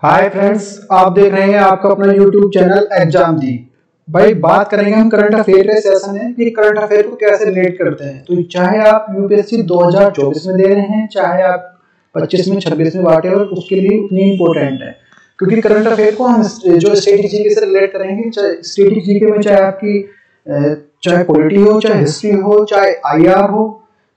Hi friends, आप देख रहे हैं आपका अपना यूट्यूब चैनल एग्जाम दी। भाई बात करेंगे हम करंट अफेयर के सेशन है कि करंट अफेयर को कैसे रिलेट करते हैं। तो चाहे आप यूपीएससी 2024 में दे रहे हैं, चाहे आप 25 में 26 में व्हाटएवर, उसके लिए उतनी इंपॉर्टेंट है क्योंकि करंट अफेयर को हम जो स्टैटिक जीके से रिलेट करेंगे। चाहे स्टैटिक जीके में चाहे आपकी चाहे पॉलिटी हो, चाहे हिस्ट्री हो, चाहे आईआर हो,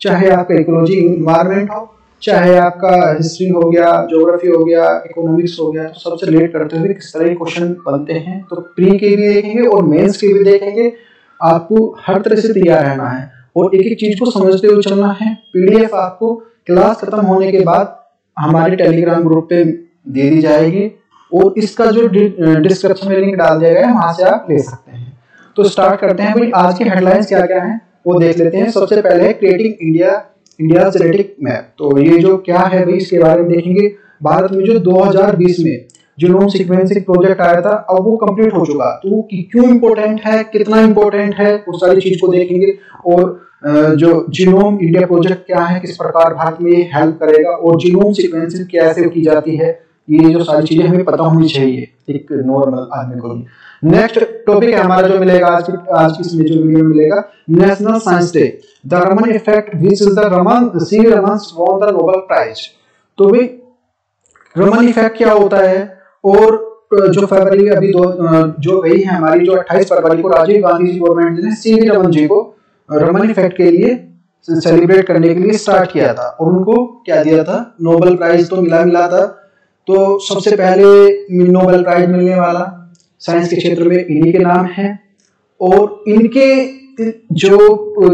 चाहे आपका इकोलॉजी इन्वायरमेंट हो, चाहे आपका हिस्ट्री हो गया, ज्योग्राफी हो गया, इकोनॉमिक्स हो गया, तो सबसे रिलेट करते हुए किस तरह के क्वेश्चन बनते हैं। तो प्री के भी देखेंगे और मेंस के भी देखेंगे। आपको हर तरह से तैयार रहना है और एक एक चीज को समझते हुए चलना है। पीडीएफ आपको क्लास खत्म होने के बाद हमारे टेलीग्राम ग्रुप पे दे दी जाएगी और इसका जो डिस्क्रिप्शन में लिंक डाल दिया गया है, वहां से आप ले सकते हैं। तो स्टार्ट करते हैं भाई। आज की हेडलाइंस क्या क्या है वो देख लेते हैं। सबसे पहले है क्रिएटिंग इंडिया जेनेटिक मैप। तो ये जो क्या है भाई, इसके बारे में देखेंगे। भारत में जो 2020 में जीनोम सीक्वेंसिंग प्रोजेक्ट आया था, अब वो कंप्लीट हो चुका। तो वो क्यों इंपॉर्टेंट है, कितना इंपॉर्टेंट है, उस सारी चीज को देखेंगे। और जो जीनोम इंडिया प्रोजेक्ट क्या है, किस प्रकार भारत में ये हेल्प करेगा और जीनोम सीक्वेंसिंग कैसे की जाती है, ये जो सारी चीजें हमें पता होनी चाहिए एक नॉर्मल आदमी को भी। नेक्स्ट टॉपिक है हमारा जो मिलेगा आज की इसमें जो वीडियो में मिलेगा, national science day, the Raman effect, which is the Raman C Raman won the Nobel prize. तो भाई रमन इफेक्ट क्या होता है, और जो फरवरी अभी जो गई है हमारी, जो 28 फरवरी को राजीव गांधी जी गवर्नमेंट ने सी रमन जी को रमन इफेक्ट के लिए सेलिब्रेट करने के लिए स्टार्ट किया था और उनको क्या दिया था, नोबेल प्राइज तो मिला था। तो सबसे पहले नोबेल प्राइज मिलने वाला साइंस के क्षेत्र में इन्हीं के नाम है और इनके जो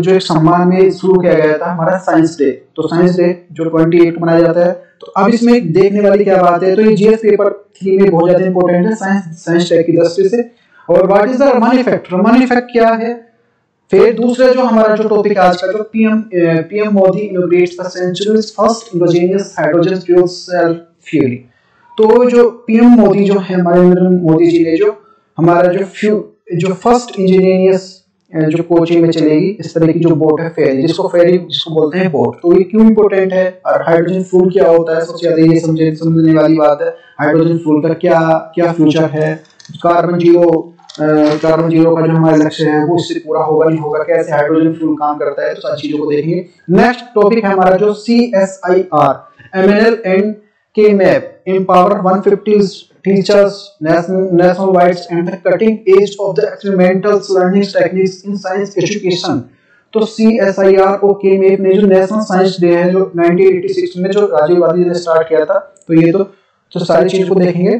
एक सम्मान में शुरू किया गया था हमारा साइंस डे। तो साइंस डे जो 28 को मनाया जाता है। तो अब इसमें देखने वाली क्या बात है, तो ये जीएस पेपर 3 में बहुत ज्यादा इंपॉर्टेंट है साइंस डे की दृष्टि से। और what is the Raman effect, Raman effect क्या है। फिर दूसरा जो हमारा जो टॉपिक आज का, जो PM Modi inaugurates the century's first indigenous hydrogen fuel cell fuel. तो जो पीएम मोदी जो है नरेंद्र मोदी जी ने जो हमारा जो फर्स्ट इंजीनियरियस जो कोचिंग में चलेगी इस तरह की जो बोट है फेरी, जिसको बोलते हैं बोट। तो ये क्यों इंपॉर्टेंट है और हाइड्रोजन फ्यूल क्या होता है, सबसे ज्यादा ये समझने वाली बात है। हाइड्रोजन फ्यूल का क्या फ्यूचर है, कार्बन जीरो का जो हमारा लक्ष्य है वो इससे पूरा होगा नहीं होगा, कैसे हाइड्रोजन फ्यूल काम करता है, तो सारी चीजों को देखेंगे। नेक्स्ट टॉपिक है हमारा जो CSIR MNL एंड के map, empower 150 teachers nationwide and the cutting edge of the experimental learning techniques in science education। तो CSIR और के मैप ने जो नेशनल साइंस डे है जो 1986 में जो राजीव गांधी जी ने स्टार्ट किया था, तो ये तो सारी चीज को देखेंगे।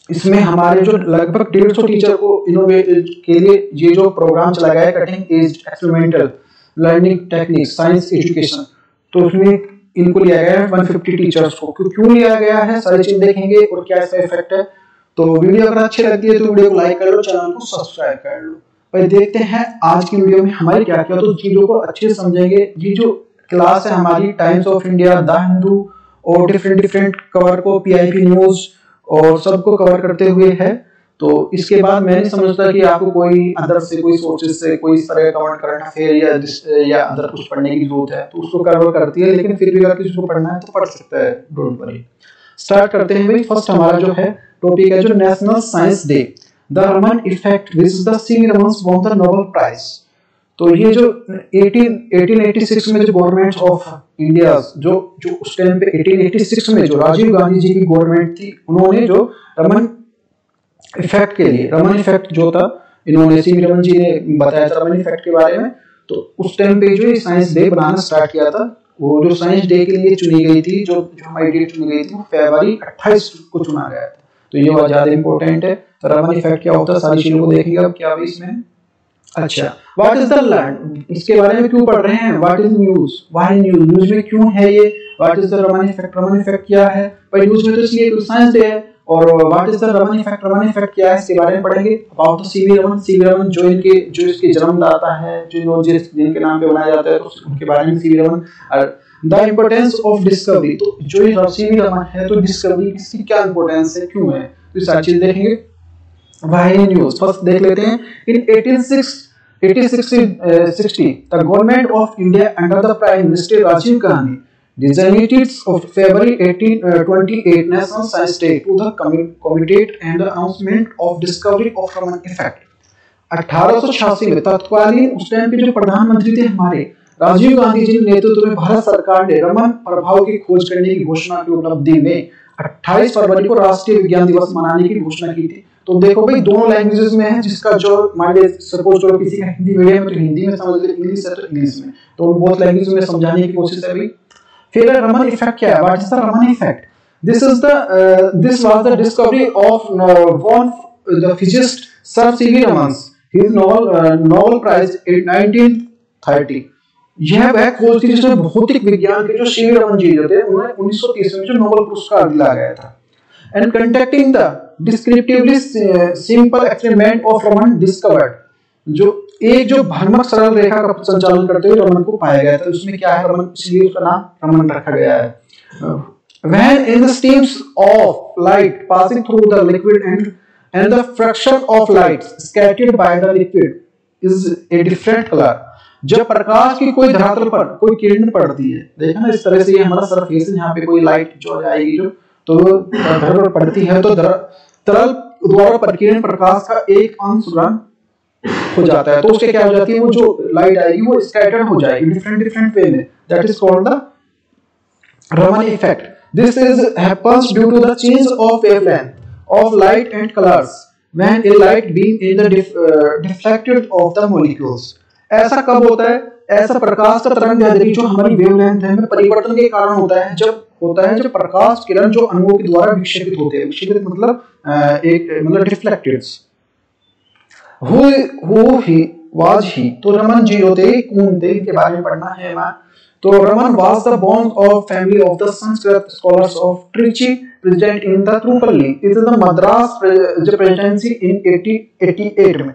इसमें हमारे जो लगभग 150 टीचर को इनोवेट के लिए ये जो प्रोग्राम चलाया गया है, cutting edge experimental learning technique science education. तो उसमें इनको लिया गया है 150 टीचर्स को। क्यों लिया गया है, सारी चीज देखेंगे और क्या इसका इफेक्ट है। तो वीडियो अगर अच्छी लगती है तो वीडियो को लाइक कर लो, चैनल को सब्सक्राइब कर लो। भाई देखते हैं आज की वीडियो में हमारी क्या क्या, तो चीजों को अच्छे से समझेंगे। ये जो क्लास है हमारी times of India, the Hindu और डिफरेंट कवर को PIP न्यूज और सबको कवर करते हुए है। तो इसके बाद मैं नहीं समझता कि आपको कोई अदर से कोई सोर्सेज से कोई इस तरह का कमेंट करना अफेयर या अदर कुछ पढ़ने की जरूरत है, तो उसको कवर करती है। लेकिन फिर भी अगर किसी को पढ़ना है तो पढ़ सकता है, डोंट वरी। स्टार्ट करते हैं भाई। फर्स्ट हमारा जो है टॉपिक है जो national science day, the Raman effect, which is the C Raman won the Nobel prize. तो ये जो 1886 में जो गवर्नमेंट ऑफ इंडिया जो उस टाइम पे 1886 में जो राजीव गांधी जी की गवर्नमेंट थी, उन्होंने जो रमन इफेक्ट के लिए, रमन इफेक्ट जो था, इन्होंने सी रमन जी ने बताया था रमन इफेक्ट के बारे में। तो उस टाइम पे जो साइंस डे बनाना स्टार्ट किया था, वो जो साइंस डे के लिए चुनी गई थी, जो हमारी डेट चुनी गई थी, वो फरवरी 28 को चुना गया था। तो ये बहुत ज्यादा इंपॉर्टेंट है। तो रमन इफेक्ट क्या होता है, सारी चीजों को देखेंगे अब क्या भी इसमें। अच्छा, व्हाट इज द लर्न, इसके बारे में क्यों पढ़ रहे हैं। What is news, why news में क्यों है ये। What is the Raman effect, Raman effect क्या है। भाई न्यूज में तो इसलिए साइंस डे है। और what is the Raman effect, Raman effect क्या है, इसके बारे में पढ़ेंगे। अबाउट द सीवी रमन जो इसके जन्मदाता है, जो जिनके नाम पे बनाया जाता है, तो उनके बारे में सीवी रमन। और द इंपॉर्टेंस ऑफ डिस्कवरी, तो जो ये सीवी रमन है, तो डिस्कवरी इसकी क्या इंपॉर्टेंस है, क्यों है, तो सारी चीज देखेंगे। व्हाई न्यूज फर्स्ट देख लेते हैं। इन 1860 the government of India under the Prime Minister Rajiv Gandhi designated of February 1828 National Science Day to the commemorate and the announcement of discovery of Raman effect। 1886 में तत्कालीन उस टाइम के जो प्रधानमंत्री थे हमारे राजीव गांधी जी के नेतृत्व में भारत सरकार ने रमन प्रभाव की खोज करने की घोषणा की उपलब्धि में 28 फरवरी को राष्ट्रीय विज्ञान दिवस मनाने की घोषणा की थी। तो देखो भाई दोनों लैंग्वेजेस में है, जिसका जो मान लीजिए सपोज करो किसी का हिंदी मीडियम है तो हिंदी में समझ ले, इंग्लिश है तो इंग्लिश में, तो बहुत लैंग्वेज में समझाने की कोशिश है भाई। फिर रमन इफेक्ट क्या है? What is the Raman effect? This was the discovery of one the physicist sir CV Raman, his Nobel prize in 1930। यह वह खोज थी जिसमें भौतिक विज्ञान के जो सीवी रमन जी थे उन्हें 1930 में जो नोबेल पुरस्कार दिया गया था। And conducting the descriptively simple experiment of Raman discovered, जो भ्रामक सरल रेखा का संचालन करते हुए रमन को पाया गया था। उसमें क्या है रमन, इसलिए उसका नाम रमन रखा गया है। When in the streams of light passing through the liquid and the fraction of light scattered by the liquid is a different color, जब प्रकाश की कोई धरातल पर कोई किरण पड़ती है, देखा ना इस तरह से ये हमारा सरफेस है, यहाँ पे कोई लाइट जो जाएगी जो तो धरती पर पड़ती है तो तरल द्वारा प्रकीर्णन प्रकाश का एक अंश रंग हो जाता है, तो उसके क्या हो जाती है, वो जो लाइट आएगी वो स्कैटर्ड हो जाएगी डिफरेंट वे में। That is called the Raman effect. This is happens due to the change of wavelength of light and colours when a light beam in the deflected of the molecules. ऐसा कब होता है? ऐसा प्रकाश का तरंग जो हमारी वेवलेंथ है में परिवर्तन के कारण होता है, जब प्रकाश किरण जो अणुओं के द्वारा विक्षेपित होते हैं, विक्षेपित मतलब deflected. Who he was he, तो रमन जी होते कौन थे, इनके बारे में पढ़ना है हमें। तो Raman was the born of family of the Sanskrit scholars of Trichy president in the Tiruppalli it is the Madras presidency in 1888 में।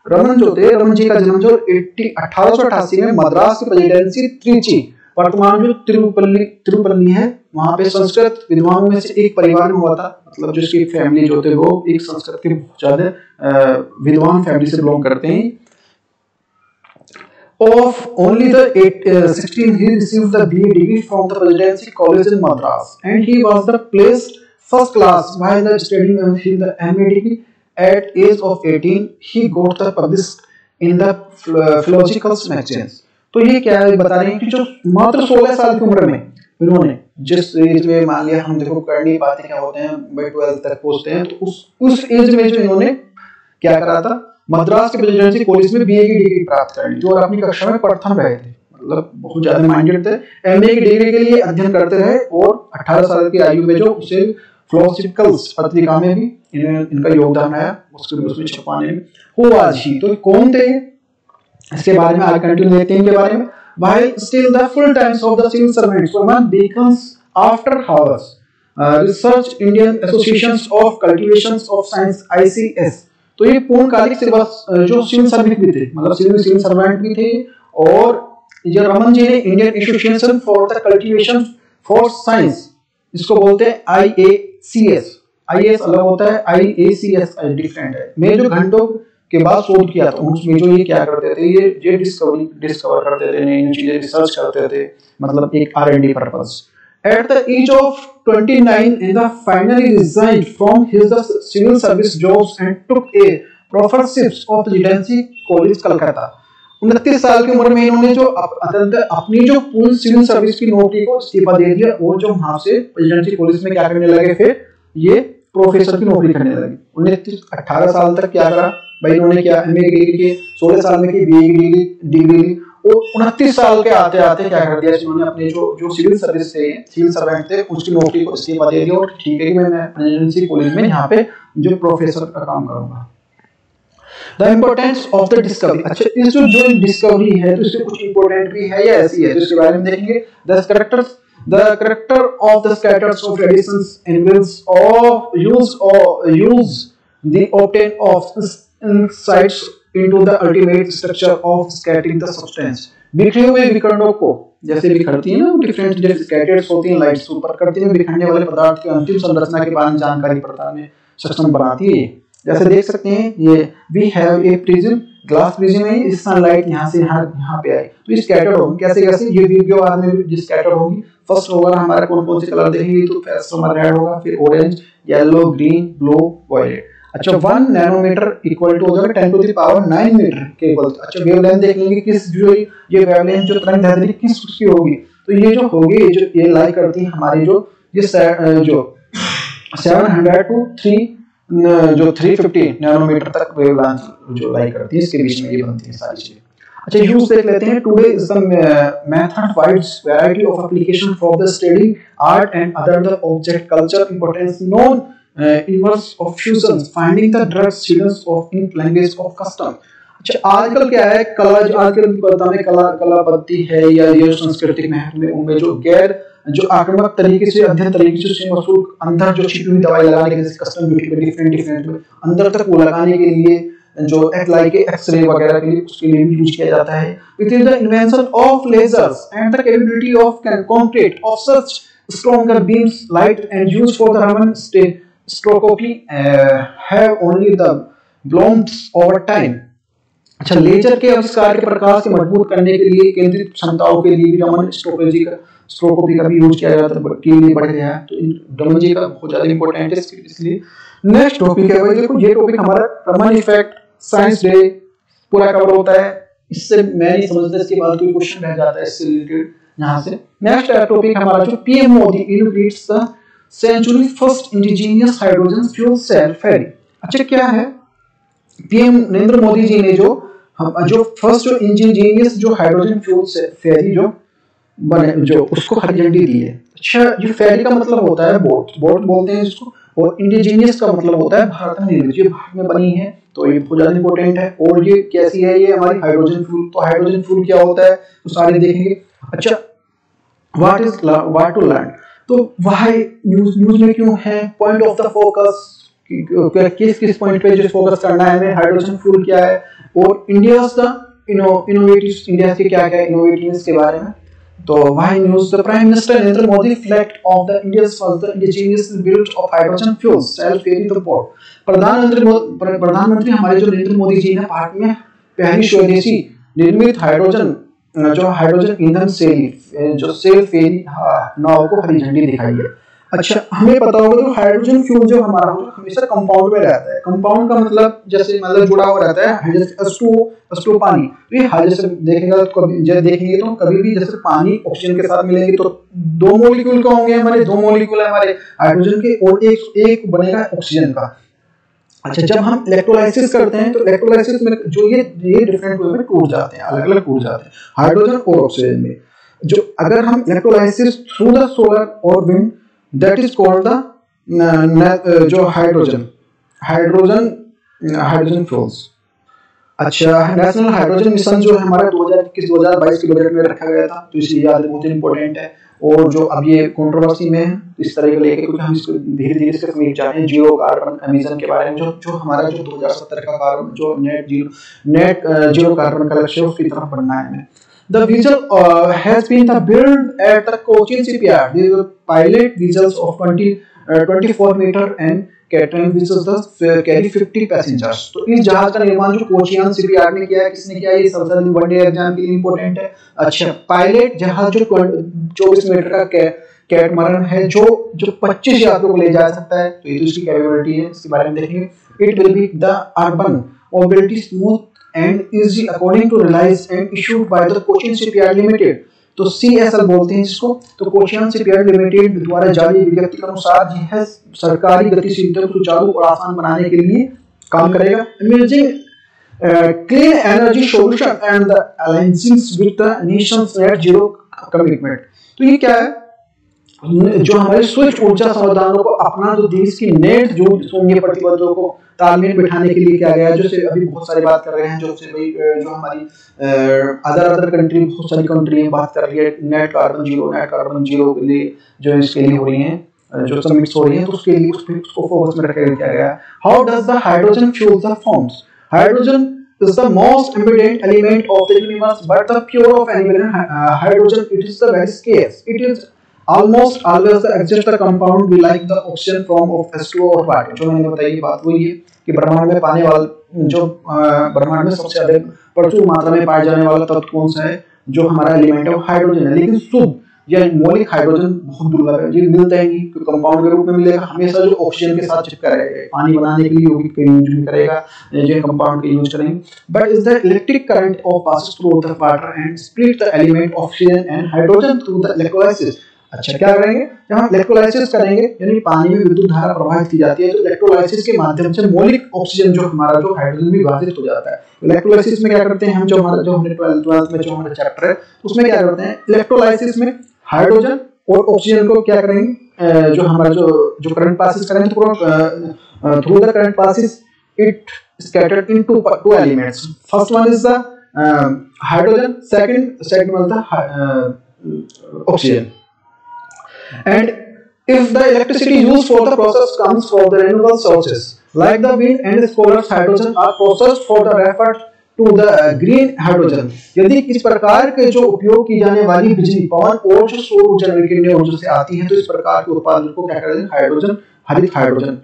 रमन जो थे, रमन जी का जन्म जो 1888 में मद्रास की प्रेसिडेंसी त्रिची, वर्तमान जो तिरुपल्ली है, वहां पे संस्कृत विद्वानों में से एक परिवार में हुआ था। मतलब जिसकी फैमिली जो थे वो एक संस्कृत के ज्यादा विद्वान फैमिली से बिलोंग करते हैं। Of only the 16 he received the BA degree from the Presidency College in Madras, and he was the placed first class while studying the MA degree. At age of 18 he got the published in the philological magazines। तो ये क्या है बता रहे हैं कि जो मात्र 16 साल की उम्र में इन्होंने जिस एज में मान लिया हम देखो कर नहीं पाते क्या होते हैं भाई 12 तक पहुंचते हैं, तो उस एज में जो इन्होंने क्या करा था, मद्रास के प्रेसिडेंसी कॉलेज में बीए की डिग्री प्राप्त कर ली थी और अपनी कक्षा में प्रथम रहे थे। मतलब बहुत ज्यादा माइंडेड थे, एमए की डिग्री के लिए अध्ययन करते रहे और 18 साल की आयु में जो उसे फिलोसॉफिकल्स पत्रिका में भी इनका योगदान आया उसमें छपाने में। हु वाज ही, तो कौन थे, इसके बारे में आगे कंटिन्यू देखते हैं इनके बारे में। While still the full times of the civil servants, one becomes after hours research Indian Associations of Cultivations of Science ICS। तो ये पूर्णकालिक जो सिविल सर्वेंट भी थे, मतलब सिविल सर्वेंट भी थे, और ये रमन जी ने Indian association for the cultivation for science, इसको बोलते हैं IACS। IAS अलग होता है, IACS डिफरेंट है। मैं जो घंटों के बाद शोध किया था उसमें जो ये क्या करते थे, ये डिस्कवर करते थे, नई चीजें रिसर्च करते थे, मतलब एक R&D purpose. At the age of 29, he finally resigned from his civil service jobs and took a professorship of Presidency College, Calcutta। 29 साल की उम्र में इन्होंने जो अपनी जो पूरी सिविल सर्विस की नौकरी को इस्तीफा दे दिया और जो वहां से प्रेसिडेंसी कॉलेज में क्या करने लगे, फिर ये प्रोफेसर की नौकरी करने लगे। उन्हें 18 साल तक क्या करा भाई, इन्होंने क्या एमए की डिग्री की, 16 साल में की बीए की डिग्री ली, और 29 साल के आते आते क्या कर दिया इन्होंने अपने जो सिविल सर्विस थे, सिविल सर्वेंट थे, उसकी नौकरी को इस्तीफा दे दिया और ठीक है कि मैं प्रेसिडेंसी कॉलेज में यहाँ पे जो प्रोफेसर का काम करूंगा। The importance of the discovery, अच्छा इस जो डिस्कवरी है तो इससे कुछ इंपॉर्टेंट भी है या ऐसी है, जिसके बारे में देखेंगे। The character of the scatters of radiations involves of use the obtain of insights into the ultimate structure of scattering the substance। बिखरे हुए विकर्णों को जैसे बिखरती है ना, डिफरेंट जैसे स्कैटर्स होती हैं लाइट्स ऊपर करती है, बिखरने वाले पदार्थ की अंतिम संरचना के बारे में जानकारी प्रदान में सक्षम बनाती है। जैसे देख सकते हैं ये we have a prism, glass prism है, इस सनलाइट यहाँ से यहाँ पे आई तो स्कैटर्ड होगी। कैसे कैसे ये वीडियो बाद में भी स्कैटर्ड होगी। फर्स्ट होगा हमारा कौन कौन से कलर देखेंगे तो फर्स्ट हमारा रेड होगा, फिर orange, yellow, green, blue, violet. अच्छा 1 नैनोमीटर इक्वल टू हो जाएगा 10 टू द पावर 9 मीटर के इक्वल। अच्छा वेवलेंथ देख लेंगे किस जो ये वेवलेंथ जो तरंग दैर्ध्य किस की होगी तो ये जो होगी जो ये लाई करती है हमारी जो ये जो 700 टू 350 नैनोमीटर तक वेवलेंथ जो लाई करती है, इसके बीच में ये बनती है सारी चीजें। अच्छा यूज देख लेते हैं। Today is the method wides variety of application for the study art and other the object culture importance non inverse of fusions finding the direct sequence of in language of custom। अच्छा आजकल क्या है कला जो आजकल पता में कला पद्धति है या ये सांस्कृतिक महत्व में उनमें जो गैर जो आक्रामक तरीके से अध्ययन तरीके से मसूल अंदर जो छिपी हुई दवाई लगाने के कस्टम ब्यूटी पे डिफरेंट अंदर तक वो लगाने के लिए जो लाइक एक्सरे वगैरह के लिए उसके लिए भी यूज किया जाता है। With in the invention of lasers and the capability of concrete of such stronger beams light and used for the Raman stroboscopy have only the blooms over time। अच्छा लेजर के आविष्कार के प्रकाश के मजबूत करने के लिए केंद्रित क्षमताओं के लिए भी रमन स्ट्रोबोस्कोपी का भी यूज किया जाता है, के लिए बढ़ गया है तो रमन जी का बहुत ज्यादा इंपॉर्टेंट है इसलिए। नेक्स्ट टॉपिक है भाई देखो ये टॉपिक हमारा रमन इफेक्ट साइंस डे पूरा कवर होता है। इससे मैं नहीं समझता इसके बाद कोई क्वेश्चन रह जाता है इससे रिलेटेड यहाँ से। नेक्स्ट टॉपिक हमारा जो PM Modi innovates the century first indigenous hydrogen fuel cell ferry. अच्छा क्या है पीएम नरेंद्र मोदी जी ने जो फर्स्ट जो इंडिजिनियस जो हाइड्रोजन फ्यूल फेरी जो बने जो उसको हरी झंडी दी है। अच्छा ये फेरी का मतलब होता है बोट बोलते हैं जिसको, और इंडिजिनियस का मतलब होता है भारत में निर्मित, ये भारत में बनी है तो ये बहुत ज्यादा इंपॉर्टेंट है। और ये कैसी है ये हमारी हाइड्रोजन फ्यूल। तो हाइड्रोजन फ्यूल क्या होता है तो सारे देखेंगे। अच्छा व्हाट टू लर्न तो व्हाई न्यूज में क्यों है, पॉइंट ऑफ द फोकस किस पॉइंट पे जो फोकस करना है हमें, हाइड्रोजन फ्यूल क्या है और इंडियाज द इनोवेटिव इंडिया के क्या क्या इनोवेटिव्स के बारे में। तो why news the prime minister Narendra Modi flagged off the India's first indigenous build of hydrogen fuel cell ferry the port. प्रधानमंत्री हमारे जो नरेंद्र मोदी जी ने भारत में पहली स्वदेशी निर्मित हाइड्रोजन ईंधन जो सेल फेरी नाव को हरी झंडी दिखाई है। अच्छा हमें पता होगा तो हाइड्रोजन फ्यूल जो हमारा हमेशा कंपाउंड में रहता है। कंपाउंड का मतलब जैसे जुड़ा हुआ रहता है H2O पानी। तो ये जैसे देखेंगे तो कभी भी जैसे पानी ऑक्सीजन के साथ मिलेंगे तो दो मॉलिक्यूल का होंगे हमारे, दो मॉलिक्यूल है हमारे हाइड्रोजन के और एक बनेगा ऑक्सीजन का। अच्छा जब हम इलेक्ट्रोलाइसिस करते हैं तो इलेक्ट्रोलाइसिस में जो ये डिफरेंट वे में टूट जाते हैं, अलग अलग टूट जाते हैं हाइड्रोजन और ऑक्सीजन में। जो अगर हम इलेक्ट्रोलाइसिस थ्रू द सोलर और wind that is called the जो हाइड्रोजन फ्यूल्स। अच्छा नेशनल हाइड्रोजन मिशन जो है हमारा 2021-2022 के बजट में रखा गया था तो इसलिए याद बहुत इंपॉर्टेंट है। और जो अब ये कंट्रोवर्सी में है इस तरह के लेके क्योंकि हम इसको धीरे धीरे से समीट जाते हैं जीरो कार्बन एमिशन के बारे में जो हमारा जो 2070 का कार्बन जो नेट जीरो कार्बन का लक्ष्य उसकी तरफ बढ़ना है हमें। The vessel has been built at the Cochin shipyard. These are pilot vessels of 24 meter and catering vessels carry 50 passengers। तो इस जहाज का निर्माण जो कोचियन शिपयार्ड ने किया है, किसने किया ये सबसे वनडे एग्जाम के लिए इंपॉर्टेंट है। अच्छा पायलट जहाज जो 24 मीटर का कैटमरन है जो 25 यात्रियों को ले जा सकता है तो ये तो इसकी कैपेबिलिटी है, इसके बारे में देखेंगे। It will be the urban mobility smooth and easy according to release and issued by the Cochin Shipyard Limited। तो CSL बोलते हैं इसको। तो कोचियन शिपयार्ड लिमिटेड द्वारा जारी विज्ञप्ति के अनुसार यह सरकारी गतिशीलता को सुचारू और आसान बनाने के लिए काम करेगा। Emerging clean energy solution and the alliances with the nation's net zero commitment। तो ये क्या है जो हमारे स्विफ्ट ऊर्जा समाधानों को अपना जो देश की नेट जो शून्य प्रतिबद्धों को तालमेल बिठाने के लिए किया गया है। जो से अभी बहुत सारी बात कर रहे हैं जो हमारी अदर कंट्री बहुत सारी कंट्री बात कर रही है नेट कार्बन जीरो के लिए जो इसके लिए हो रही हैं जो समिट्स हो रही हैं तो उसके लिए उसको फोकस में रखा गया है। How does the hydrogen fuels are forms. Hydrogen is the most abundant element of the universe but the pure of any hydrogen it is the very scarce। It is almost always the exist the compound we like the oxygen from of H2O और water. जो मैंने बताई बात वही है कि ब्रह्मांड में पाने वाला जो ब्रह्मांड में सबसे अधिक प्रचुर मात्रा में पाए जाने वाला तत्व कौन सा है, जो हमारा एलिमेंट है वो हाइड्रोजन है। लेकिन शुद्ध या मौलिक हाइड्रोजन बहुत दुर्लभ है, ये मिलता है नहीं, क्योंकि कंपाउंड के रूप में मिलेगा हमेशा जो ऑक्सीजन के साथ चिपका रहेगा। पानी बनाने के लिए यौगिक का यूज भी करेगा, जो कंपाउंड का यूज करेंगे। But is the electric current of passes through the water and split the element oxygen and hydrogen through the electrolysis. अच्छा, क्या करेंगे, जब हम इलेक्ट्रोलाइसिस करेंगे यानी पानी में विद्युत धारा प्रवाहित की जाती है, तो इलेक्ट्रोलाइसिस के माध्यम से मौलिक ऑक्सीजन जो हमारा जो हाइड्रोजन में विभाजित हो जाता है। इलेक्ट्रोलाइसिस में क्या करते हैं हम, जो हमारा जो हमने 12th में जो हमारा चैप्टर है उसमें क्या करते हैं, इलेक्ट्रोलाइसिस में हाइड्रोजन और ऑक्सीजन को क्या करेंगे, जो हमारा जो करंट पासिस करेंगे तो through the current passes it scattered into two elements. First one is the hydrogen, second one is the oxygen. And if the electricity used for the process comes from the renewable sources like the wind and the solar, hydrogen are processed for the referred to the green hydrogen. यदि इस प्रकार के जो उपयोग की जाने वाली बिजली, पवन और जो सौर ऊर्जा विकिरणीय ऊर्जा से आती है, तो इस प्रकार के उत्पादन को क्या कहते हैं, हाइड्रोजन, हरित हाइड्रोजन।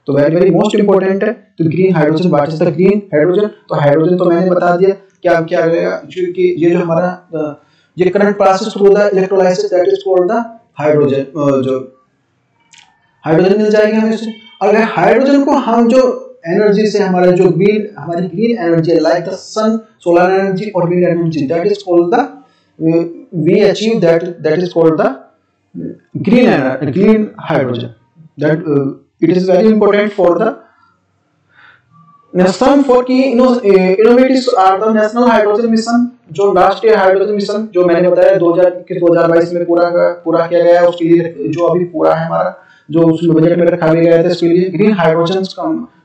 तो वेरी वेरी मोस्ट इंपोर्टेंट है। तो green hydrogen, what is the green hydrogen? तो हाइड्रोजन तो मैंने बता दिया क्या क्या करेगा, क्योंकि ये जो हमारा ये current passes through the electrolysis that is called the hydrogen, जो हाइड्रोजन मिल जाएगी हमें से। अगर हाइड्रोजन को हम जो एनर्जी से हमारी green energy like the sun, solar energy और wind energy, that is called the we achieve that is called the green hydrogen. That it is very important for the some for key innovatives are the national hydrogen mission, जो राष्ट्रीय hydrogen mission जो मैंने बताया 2021-2022 में पूरा किया गया है। उसके लिए जो अभी पूरा है हमारा, जो उसमें बजट में रखा गया है, इसके लिए ग्रीन हाइड्रोजन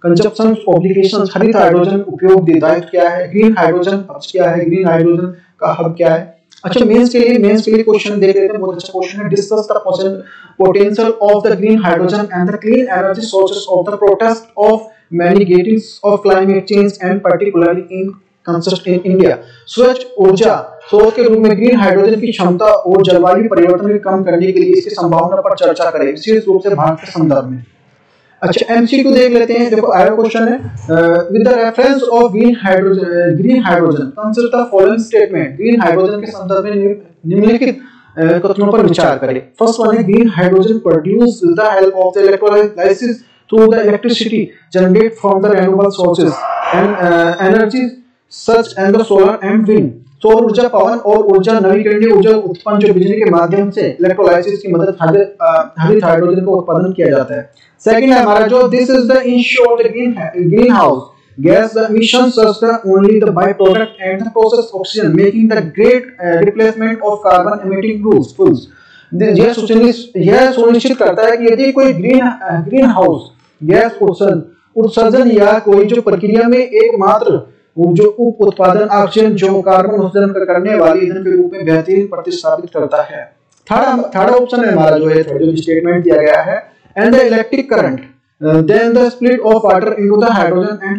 कंजप्शन ऑब्लिगेशंस, हरित हाइड्रोजन उपयोग दायित्व क्या है, ग्रीन हाइड्रोजन हब्स क्या है, ग्रीन हाइड्रोजन का हब क्या है। अच्छा, मेंस के लिए क्वेश्चन देख लेते हैं, बहुत अच्छा क्वेश्चन है। Discuss the potential of the green hydrogen and the clean energy sources of the protest of mitigating of climate change and particularly in consist in India। स्वच्छ ऊर्जा स्रोत के रूप में ग्रीन हाइड्रोजन की क्षमता और जलवायु परिवर्तन को कम करने के लिए इसकी संभावना पर चर्चा करें, विशेष रूप से भारत के संदर्भ में। अच्छा, एमसीक्यू देख लेते हैं। देखो आया क्वेश्चन है, with the reference of green hydrogen consider the following statement. Green hydrogen के संदर्भ में निम्नलिखित कथनों पर विचार करें। फर्स्ट वन है, green hydrogen produce with the help of the electrolysis through the electricity generate from the renewable sources and energy such and the solar and wind. सौर ऊर्जा, पवन और ऊर्जा, नवीकरणीय ऊर्जा उत्पन्न जो बिजली के माध्यम से इलेक्ट्रोलाइसिस की मदद हरित हाइड्रोजन का उत्पादन किया जाता है। सेकंड है हमारा जो this is the in short green house gas emissions are only the byproduct and the process oxygen making the great replacement of carbon emitting fuels। यह सुनिश्चित करता है कि यदि कोई ग्रीन हाउस गैस उत्सर्जन या कोई जो प्रक्रिया में एकमात्र जो उप उत्पादन ऑक्सीजन जो कार्बन उत्सर्जन करने वाली ईंधन के रूप में बेहतरीन प्रतिस्थापित करता है। थर्ड ऑप्शन है हमारा जो है जो स्टेटमेंट दिया गया है, and the electric current then the split of water into the hydrogen and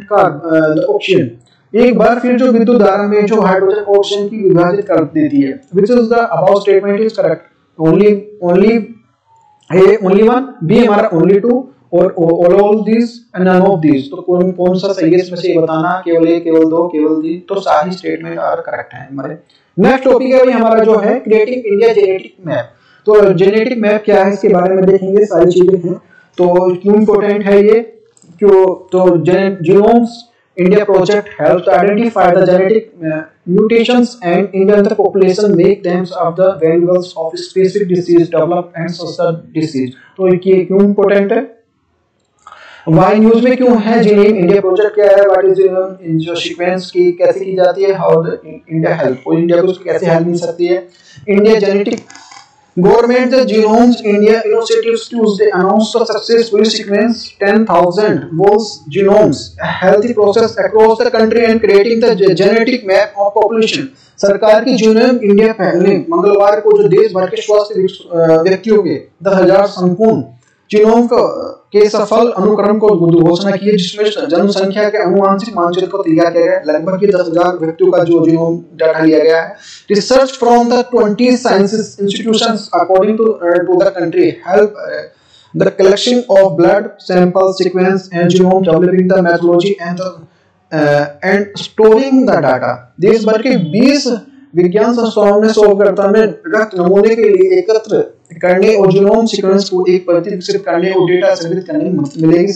the oxygen। एक बार फिर जो विद्युत धारा में जो हाइड्रोजन ऑक्सीजन की विभाजित कर देती है, which is the above statement is correct। only one, B हमारा only two और all these and none of these। तो कौन सा सही है इसमें से बताना, केवल एक, केवल दो, केवल तीन, तो सारी स्टेटमेंट आर करेक्ट है हमारे। नेक्स्ट टॉपिक है हमारा जो है क्रिएटिंग इंडिया जेनेटिक मैप। तो जेनेटिक मैप क्या है इसके बारे में देखेंगे, सारी चीजें हैं। तो क्यों इम्पोर्टेंट है ये, क्यों तो genomes India project helps to identify the genetic mutations and Indian the population make them of the variables of specific disease develop and social disease. तो ये क्यों इम्पोर्टेंट है, वाई न्यूज में क्यों है, जीनोम इंडिया प्रोजेक्ट क्या है, what is genome, जो सीक्वेंस की कैसे की जाती है, हाउ द इंडिया हेल्प, और इंडिया को कैसे हेल्प मिल सकती है। India genetic Government the Genomes India Initiatives Tuesday announced the successful sequence 10,000 whole genomes, a healthy process across the country and creating the genetic map of population। सरकार की genome India पहल ने मंगलवार को जो देश भर के स्वस्थ व्यक्तियों के 10,000 संपूर्ण जीनोम के सफल अनुक्रम को घोषणा की है, जिसमें जनसंख्या के अनुवांशिक मानचित्र को तैयार किया गया। लगभग 10,000 व्यक्तियों का जो जीनोम डाटा लिया गया है। Research from the 20 sciences institutions according to the country help the collection of blood sample sequence and genome, developing the methodology and storing the data। देश भर के 20 विज्ञान संस्थाओं ने शोधकर्ता में रक्त नमूने के लिए एकत्र करने और जीनोम सीक्वेंस को एक प्रति विकसित करने और डेटा संग्रहित करने में मदद मिलेगी।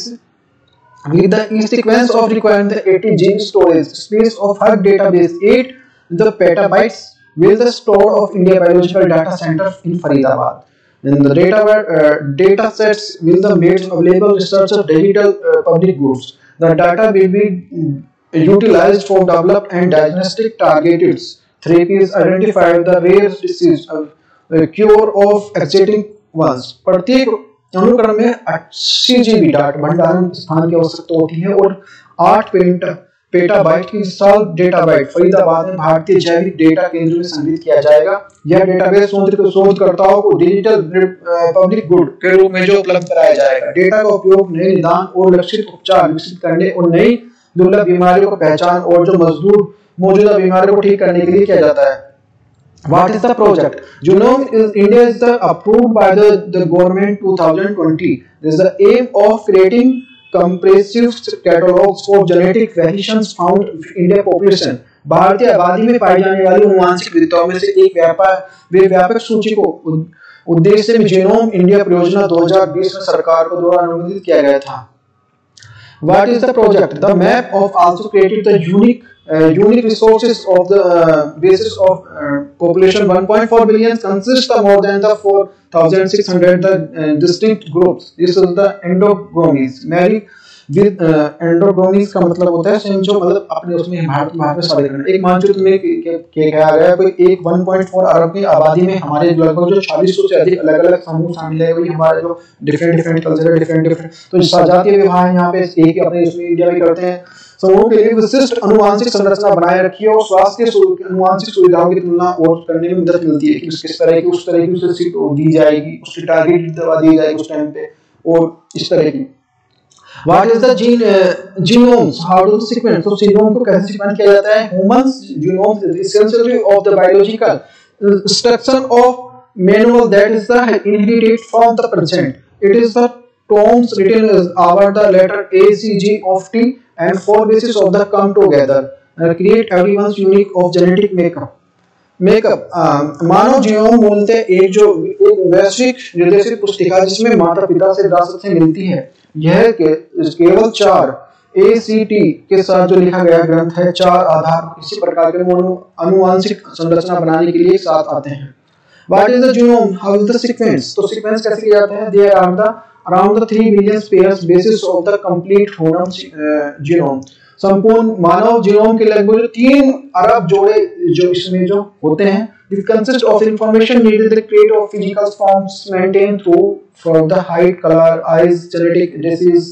With the sequence of requiring the 80 gene storage space of her database, 8 the petabytes will the store of India Biological Data Center in Faridabad। And the data sets will be made available research of digital public goods। The data will be utilized for develop and diagnostic targeted therapies, identify the rare disease, cure of exciting ones। प्रत्येक अनुक्रम में 80 GB data भंडारण स्थान की आवश्यकता होती है और 8 पेटाबाइट की विशाल डेटाबाइट फरीदाबाद में भारतीय जैविक डेटा केंद्र में संग्रहित किया जाएगा। यह डेटाबेस शोधकर्ताओं को डिजिटल पब्लिक गुड के रूप में जो उपलब्ध कराया जाएगा। डेटा का उपयोग नए निदान और लक्षित उपचार विकसित करने और नई दुर्लभ बीमारियों को पहचान और जो मौजूदा बीमारियों को ठीक करने के लिए किया जाता है। What is the project? Genome India is approved by the government 2020. This is the aim of creating comprehensive catalogs for genetic variations found in India population। भारतीय आबादी में पाई जाने वाली आनुवंशिक विविधताओं में से एक व्यापक सूची को उद्देश्य में जीनोम इंडिया परियोजना 2020 में सरकार को द्वारा अनुमोदित किया गया था। What is the project? The map of also created the unique resources of the basis of population 1.4 billion consists of more than the 4,600 distinct groups। This is the endogomies। Mary with endogomies का मतलब होता है जो मतलब अपने उसमें भारत में शादी करना। एक मानचित्र में क्या गया कोई एक 1.4 अरब की आबादी में हमारे लगभग जो 4600 से अधिक अलग-अलग समूह शामिल है। वही हमारे जो डिफरेंट कल्चर डिफरेंट तो जातीय विवाह यहाँ पे एक ही अपने इसमें इंडिया में करते हैं। समूह के लिए विशिष्ट अनुवांशिक संरचना बनाए रखी है और स्वास्थ्य के अनुवांशिक सुविधाओं की तुलना और करने में मदद मिलती है कि किस तरह की उस तरह की उसे सीट दी जाएगी, उसकी टारगेट दवा दी जाएगी उस टाइम पे और इस तरह की। What is the genomes? How do the sequence? तो जीनोम को कैसे सीक्वेंस किया जाता है? Humans genome is essentially of the biological structure of manual that is the inherited from the present. It is the tomes written over the letter A, C, G of T and 4 bases of the come together create everyone's unique of genetic makeup। Manav genome मूलतः एक वैश्विक निर्देशित पुस्तिका जिसमें माता पिता से विरासत से मिलती है। यह केवल 4 ACT के साथ जो लिखा गया ग्रंथ है। 4 आधार इसी प्रकार के अनुवांशिक संरचना बनाने के लिए साथ आते हैं। What is the genome? How is the sequence? तो सीक्वेंस कैसे किया जाता है? There are around the 3 million pairs basis of the complete human genome। संपूर्ण मानव जीनोम के लगभग 3 अरब जोड़े जो इसमें जो होते हैं। It consists of information needed to create of physical forms maintained through from the height, color, eyes, genetic disease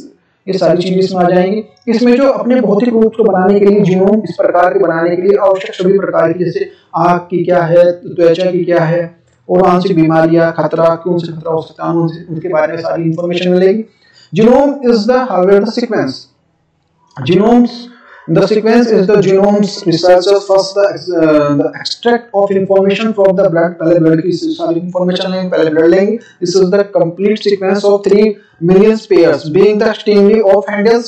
ये सारी चीजें इसमें आ जाएंगी। इसमें जो अपने भौतिक रूप को बनाने के लिए जीनोम इस प्रकार के बनाने के लिए आवश्यक सभी प्रकार की जैसे आँख की क्या है, त्वचा की क्या है और आंशिक बीमारियां खतरा कौन से खतरा हो सकता है उनके बारे में सारी इंफॉर्मेशन मिलेगी। Genome is the hardware the sequence. Genomes, the sequence is the genome's researchers first the extract of information from the blood। पहले blood की सारी information लेंगे, पहले blood लेंगे। This is the complete sequence of 3 million pairs being the extremely of handles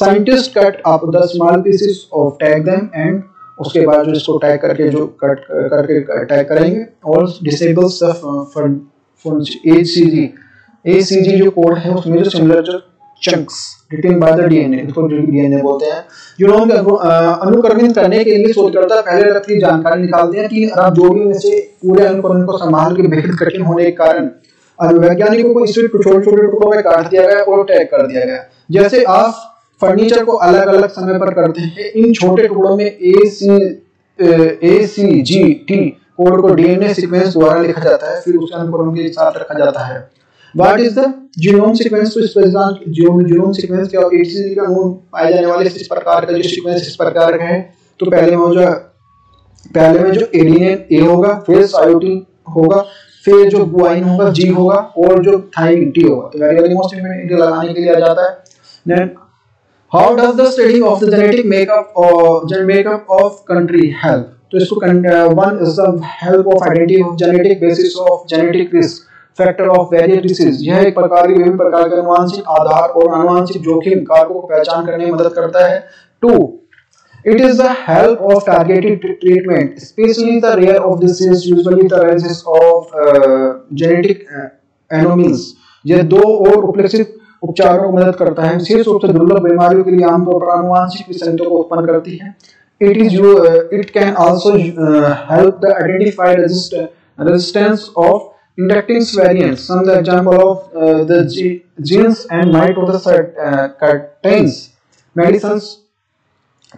scientists cut up the small pieces of tag them and उसके बाद जो इसको टैग करके जो कट करके टैग करेंगे और डिसेबल for ACG जो कोड है उसमें जो similar chunks written by the DNA इसको डीएनए बोलते हैं। जीनोम को अनुक्रमित करने के लिए शोधकर्ता पहले तक की जानकारी निकालते हैं। 3 अरब जोड़ियों में से पूरे अनुक्रम को संभाल के बेहद कठिन होने के कारण वैज्ञानिकों को इसे छोटे-छोटे टुकड़ों में काट दिया गया और टैग कर दिया गया। जैसे आप फर्नीचर को अलग-अलग समय पर करते हैं, इन छोटे टुकड़ों में ACGT कोड को डीएनए सीक्वेंस द्वारा लिखा जाता है, फिर उसे अनुक्रम के साथ रखा जाता है। What is the genome sequence? तो इस प्रकार genome sequence क्या ACG का मूल पाए जाने वाले इस प्रकार का जो सीक्वेंस इस प्रकार का है। तो पहले में जो एडेनिन A होगा, फिर साइटोसिन होगा, फिर जो गुआइन होगा G होगा और जो थाइमिन T होगा। तो वेरी वेरी मोस्ट इंपॉर्टेंट लगाने के लिए आ जाता है। Then how does the study of the genetic makeup of country help. तो इसको one is the help of identity of genetic basis of genetic risk factor of various disease. यह एक प्रकार की विभिन्न प्रकार के अनुवांशिक आधार और अनुवांशिक जोखिम कारकों को पहचान करने में मदद करता है। 2 It is the help of targeted treatment, especially the rare of disease, usually the ranges of genetic anomalies। यह 2 और उपलक्षित उपचारों को मदद करता है, विशेष रूप से दुर्लभ बीमारियों के लिए आमतौर पर आनुवंशिक विसंगतियों को उत्पन्न करती है। It can also help the identify resistance of indexing variants. Some the example of the genes and might of the certain medicines।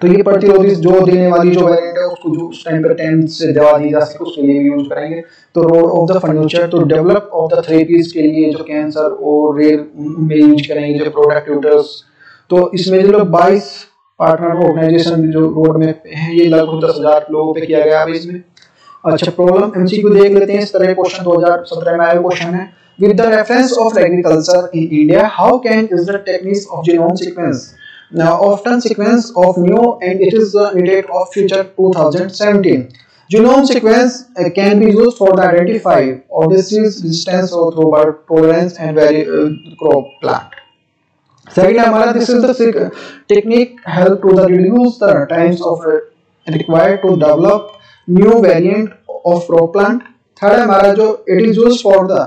तो ये प्रतिरोधी जो देने वाली जो वेरिएंट है उसको जो उस टाइम पे 10 से दवा दी जा सके उसके लिए भी यूज करेंगे। तो रोड ऑफ द फ्यूचर तो डेवलप ऑफ द थेरेपीज के लिए जो कैंसर और रेयर में यूज करेंगे जो प्रोडक्टिव्स। तो इसमें जो 22 पार्टनर ऑर्गेनाइजेशन जो रोड में है ये लगभग 10,000 लोगों पे किया गया है इसमें। अच्छा प्रॉब्लम एमसीक्यू देख लेते हैं। इस तरह क्वेश्चन 2017 में आया क्वेश्चन है with the reference of agriculture in India how can is the techniques of genome sequence now often sequence of new and it is the date of future 2017 genome sequence can be used for the identify of disease resistance or drought tolerance and crop plant। second हमारा this is the technique help to the reduce the times of required to develop new variant of crop plant। third हमारा जो it is used for the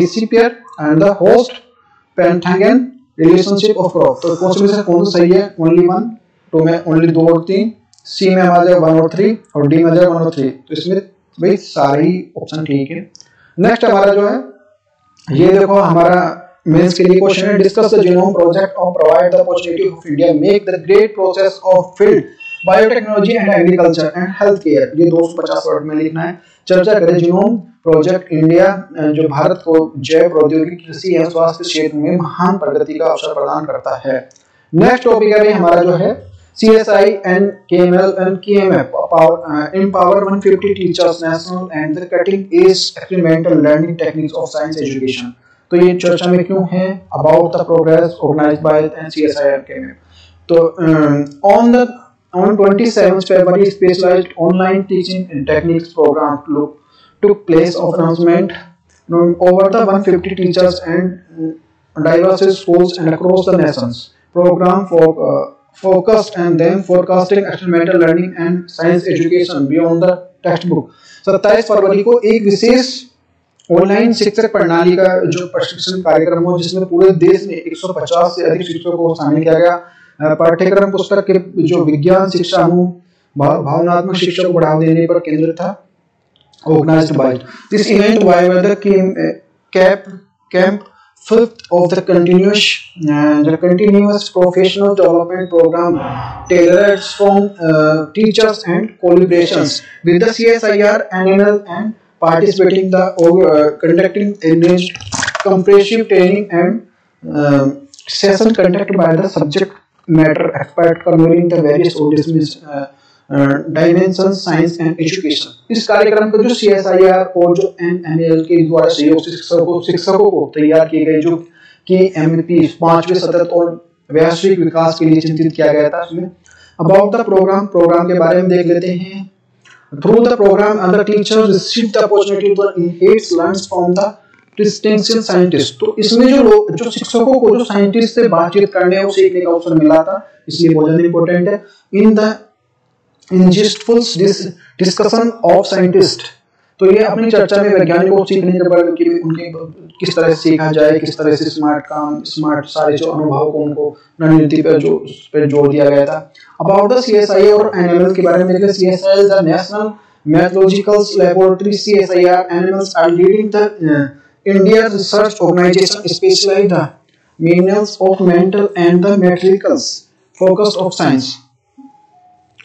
disappear and the host penthagon relationship of crop. तो question में से कौन सा सही है? Only 1, 2 में ओनली 2 और 3, सी में आ जाएगा 1 और 3 और डी में आ जाएगा 1 और 3। तो इसमें भाई सारे ही ऑप्शन ठीक है। नेक्स्ट हमारा जो है ये देखो हमारा मेंस के लिए क्वेश्चन है डिस्कस द जीनोम प्रोजेक्ट और provide the opportunity of India make the great process of field biotechnology and agriculture and health care. ये 250 वर्ड में लिखना है। चर्चा करें जीनोम प्रोजेक्ट इंडिया जो भारत को जैव प्रौद्योगिकी कृषि एवं स्वास्थ्य क्षेत्र में महान प्रगति का अवसर प्रदान करता है। नेक्स्ट टॉपिक है हमारा जो है CSI and KML and KMF empower 150 teachers national and the cutting edge experimental learning techniques of science education। तो ये चर्चा में क्यों है? About the progress organized by CSI and KMF। तो on 27th February specialized online teaching and techniques program took place of announcement over the 150 teachers and diverse schools and across the nations। Program for focused and then forecasting experimental learning and science education beyond the textbook। 27 फरवरी को एक विशेष online शिक्षक प्रणाली का जो प्रशिक्षण कार्यक्रम हो जिसमें पूरे देश में 150 से अधिक शिक्षकों को शामिल किया गया। पाठ्यक्रम पुस्तक के जो विज्ञान शिक्षा भावनात्मक शिक्षा को बढ़ावा देने पर केंद्रित था। Organized by this event by the camp fifth of the continuous professional development program tailored from teachers and collaborations with the CSIR NNL and participating the conducting engaged comprehensive training and session conducted by the subject matter expert covering the various dimension science and education. इस कार्यक्रम को जो CSIR और जो NNL के द्वारा सहयोग से शिक्षकों को तैयार किए गए जो कि MVP 5वें सतत और वैश्विक विकास के लिए चिंतित किया गया था। इसमें अबाउट द प्रोग्राम के बारे में देख लेते हैं। Through the programme other teachers receive the opportunity to inherit learns from the distinction scientist. तो इसमें जो शिक्षकों को जो साइंटिस्ट से बातचीत करने और सीखने का अवसर मिला था, इसलिए बहुत ज्यादा इंपॉर्टेंट है। In the insightful discussion of scientist. तो ये अपनी चर्चा में वैज्ञानिकों को सीखने के बारे में कि उनके किस तरह से सीखा जाए, किस तरह से स्मार्ट सारे जो अनुभव को उनको रणनीति पर जो उस पर जोर दिया गया था। अबाउट द CSI और NML के बारे में देखिए। CSI is the national mythological laboratory. CSIR animals are leading the India research organization specialized the minerals of mental and the materials focus of science।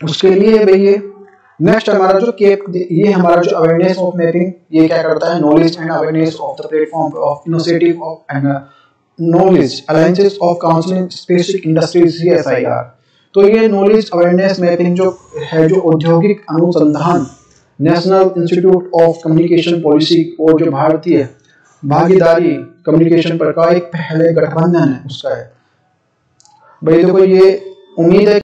उसके लिए भाई ये नेक्स्ट हमारा जो ये हमारा जो अवेयरनेस ऑफ मैपिंग ये क्या करता है? Knowledge and awareness of the platform of initiative of and knowledge alliances of counselling specific industries CSIR। तो ये नॉलेज अवेयरनेस मैपिंग जो है जो औद्योगिक अनुसंधान national institute of communication policy और जो भारतीय भागीदारी कम्युनिकेशन पर का एक पहले गठबंधन है उसका है। भाई देखो ये उम्मीद है